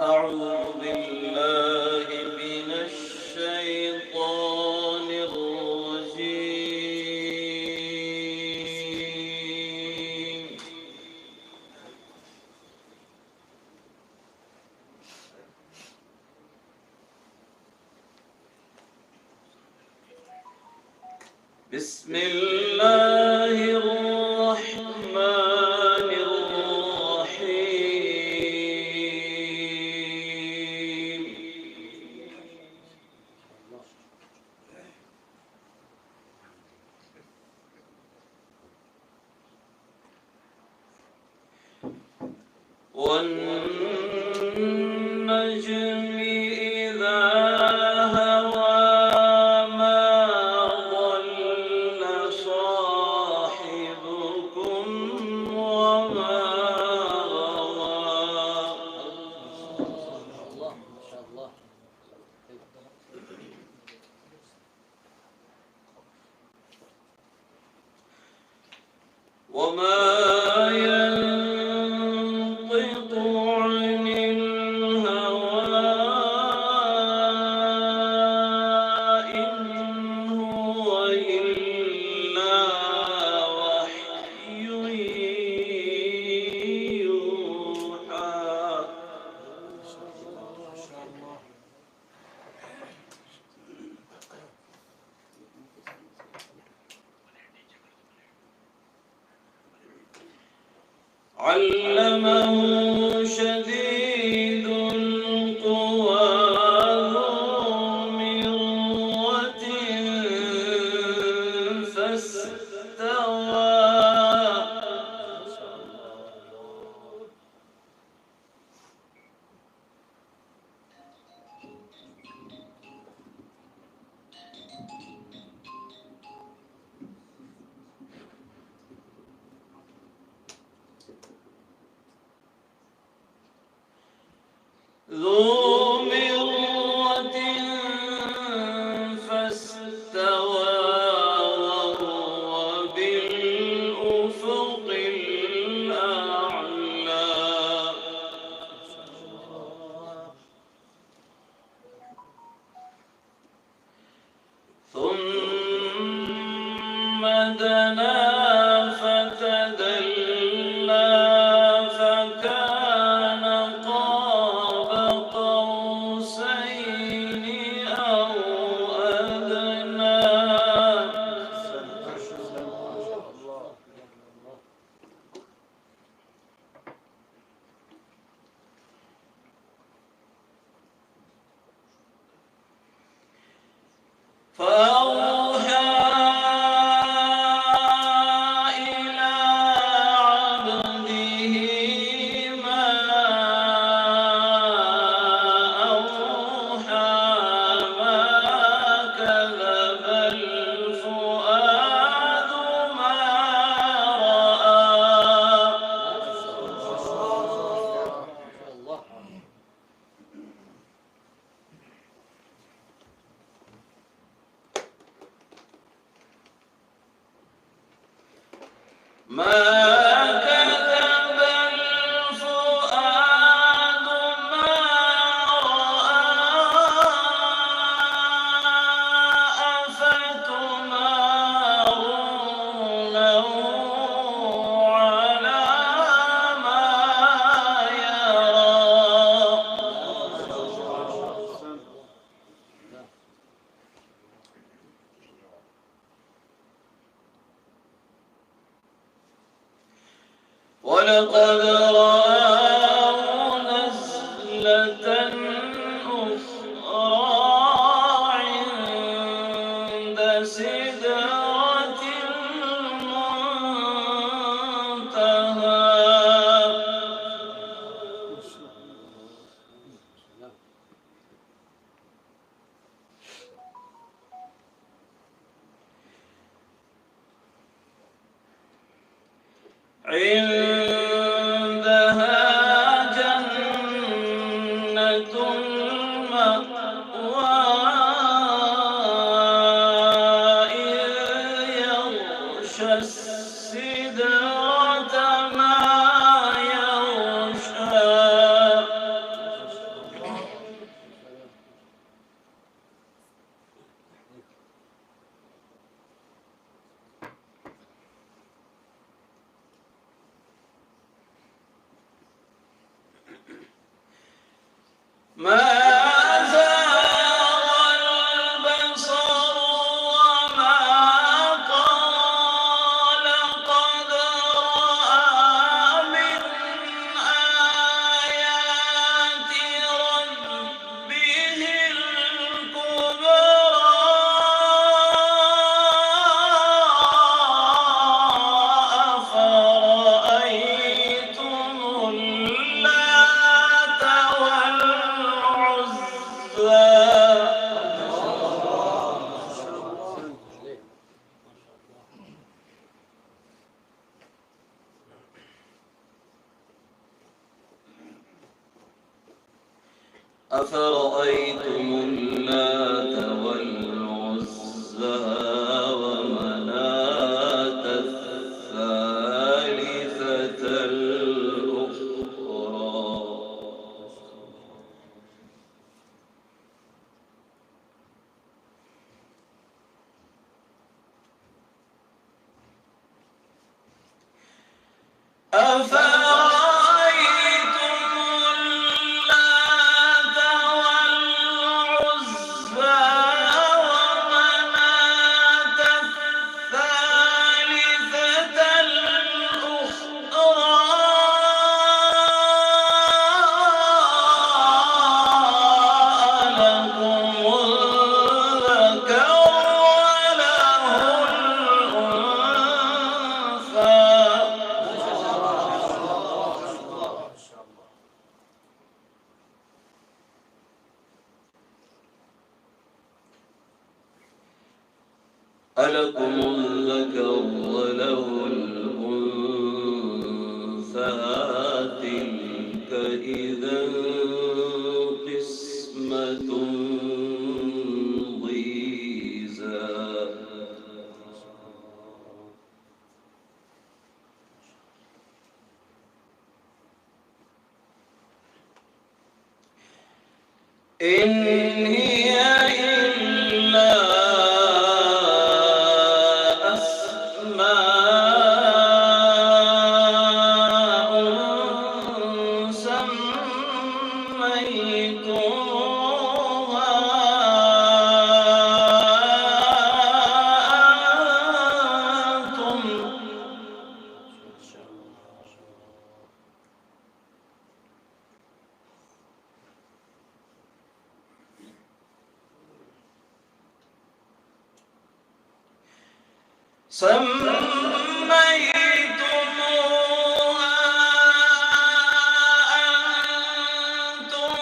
أعوذ بالله من الشيطان الرجيم. بسم الله الرحمن الرحيم. والنجم إذا هوى ما ضل صاحبكم وما غوى. وما ينطق عن الهوى إن هو إلا وحي يوحى. علمه شديد القوى ذو مرة فاستوى. ذو مرة فاستوى وهو بالأفق الأعلى. ثم دنا فتدلى فكان قاب قوسين أو أدنى. فأوحى إلى عبده ما أوحى. ما كذب الفؤاد ما رأى. ما كذب الفؤاد ما رأى. أفتمارونه على ما يرى. ولقد رآه نزلة أخرى عند سدرة المنتهى. عندها جنة المأوى إذ يغشى السدرة ما يغشى. ما زاغ البصر وما طغى لقد رأى من آيات ربه الكبرى أفرأيتم اللات والعزى ومناة الثالثة الأخرى أفرأيتم اللات والعزى ومناة الثالثة الأخرى ألكم الذكر وله ألكم الذكر وله الأنثى تلك إذا قسمة ضيزى إن هي إلا أسماء سميتموها أنتم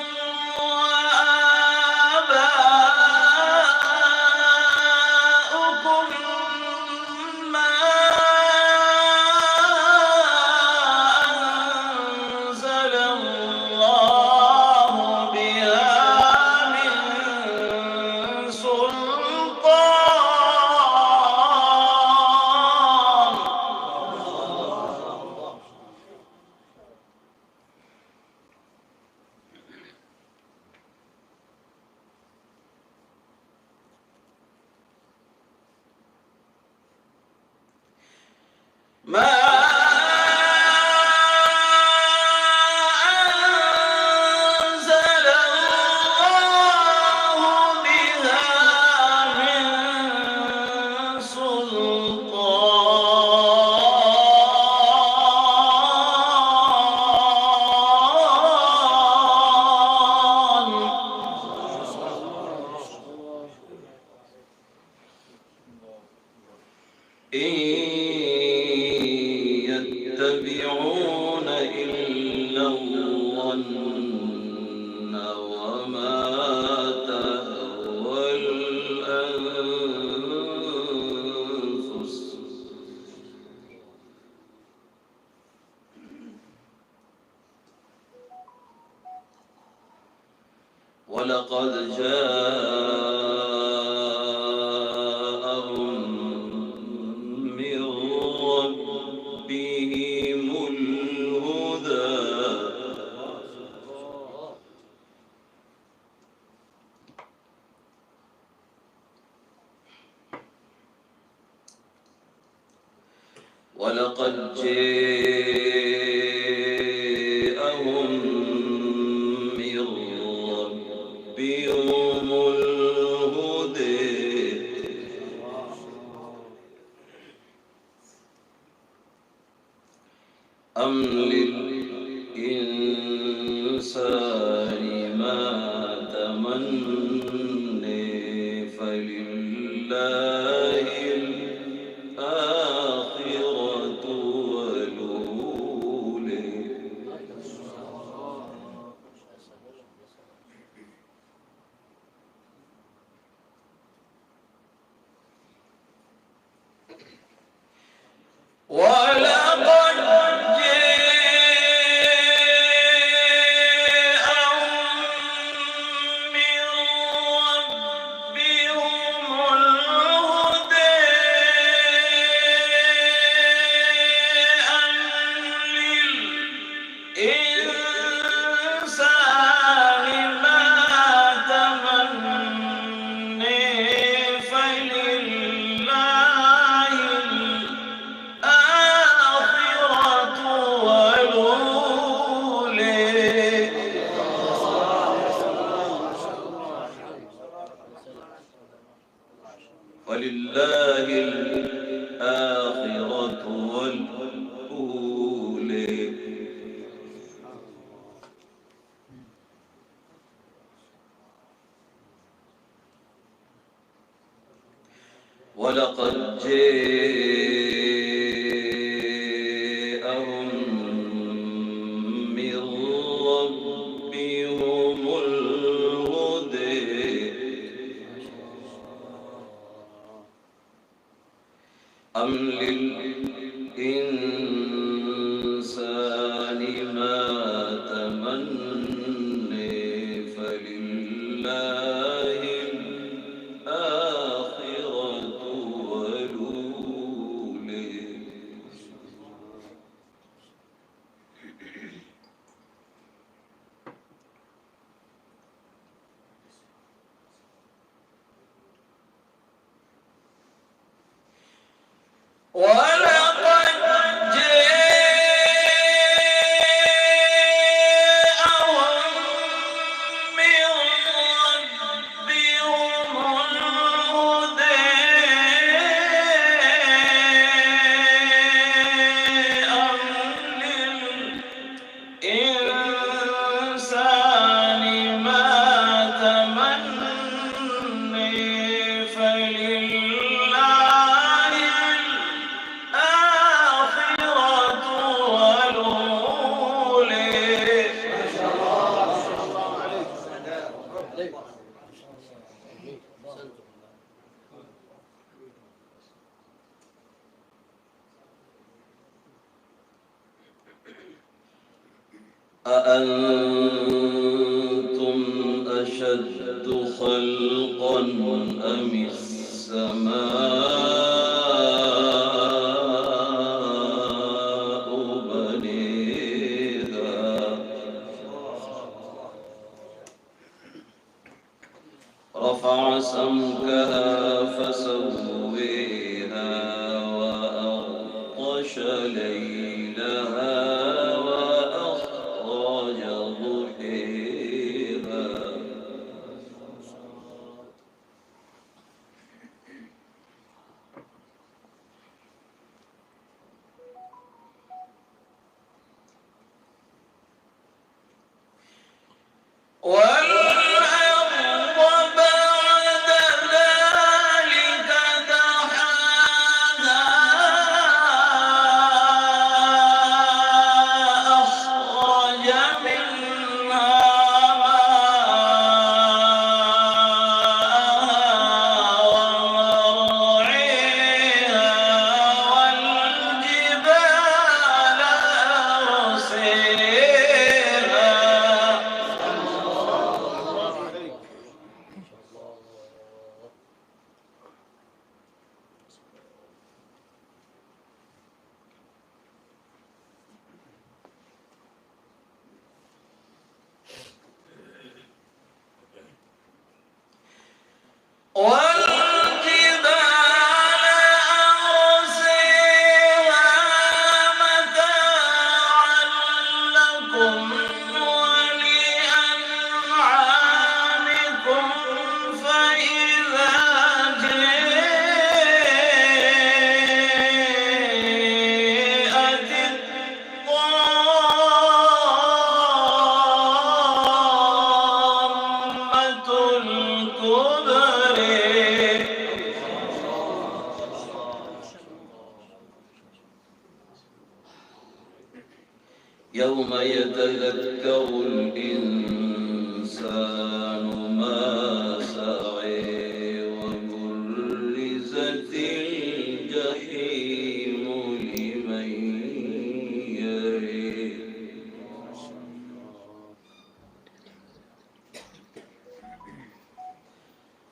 وآباؤكم ما أنزل الله بها من سلطان ما أنزل الله بها من سلطان إن يتبعون إلا الظن وما تهوى الأنفس ولقد جاءهم من ربهم الهدى ولقد جاءهم من ما تمني فلله الآخرة والأولى. ولله الآخرة والأولى. ولقد جاءهم من ربهم الهدى أم للإنسان ما تمني فلله الآخرة والأولى. أأنتم أشد خلقا أم السماء بنيها رفع سمكها فسويها وأغطش ليلها وأخرج ضحيها.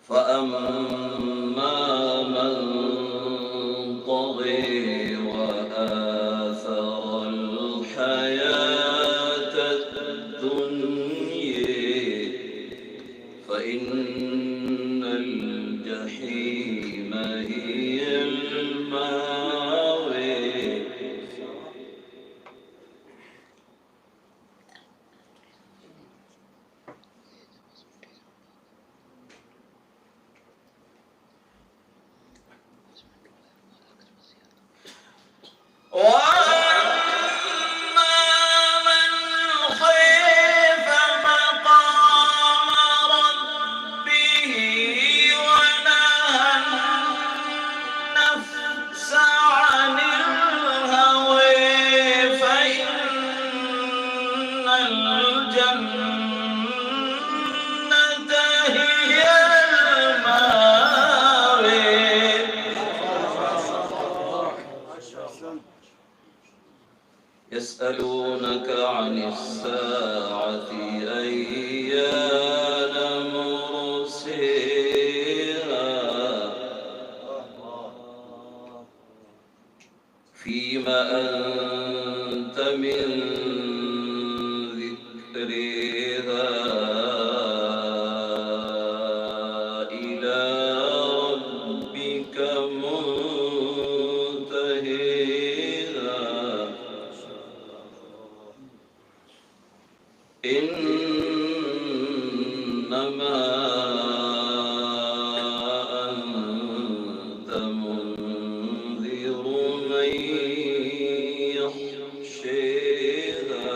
فأما من طغي وآثر الحياة الدنيا فإن الجحيم هي المأوى. يسألونك عن الساعة أيان مرسيها فيما أنت من ذكرها إلى ربك منتهيها. إنما أنت منذر من يخشاها.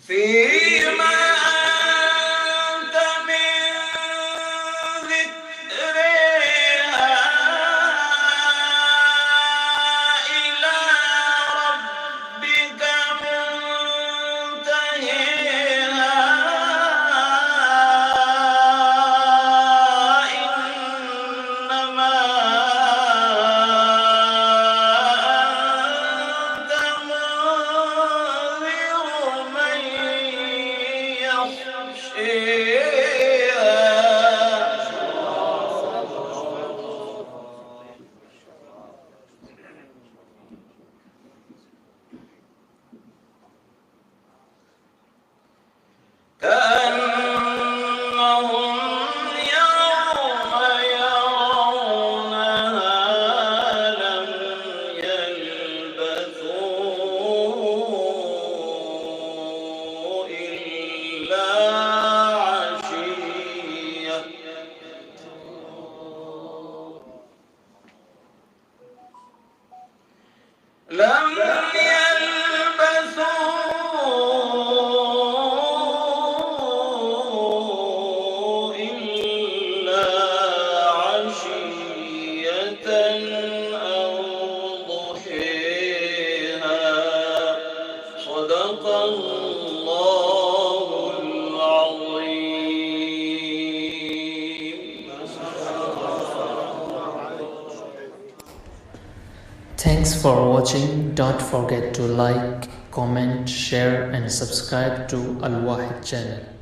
فيما لم يلبثوا إلا عشية أو ضحيها. صدق الله العظيم. Thanks for watching. Don't forget to like, comment, share and subscribe to Al Wahid channel.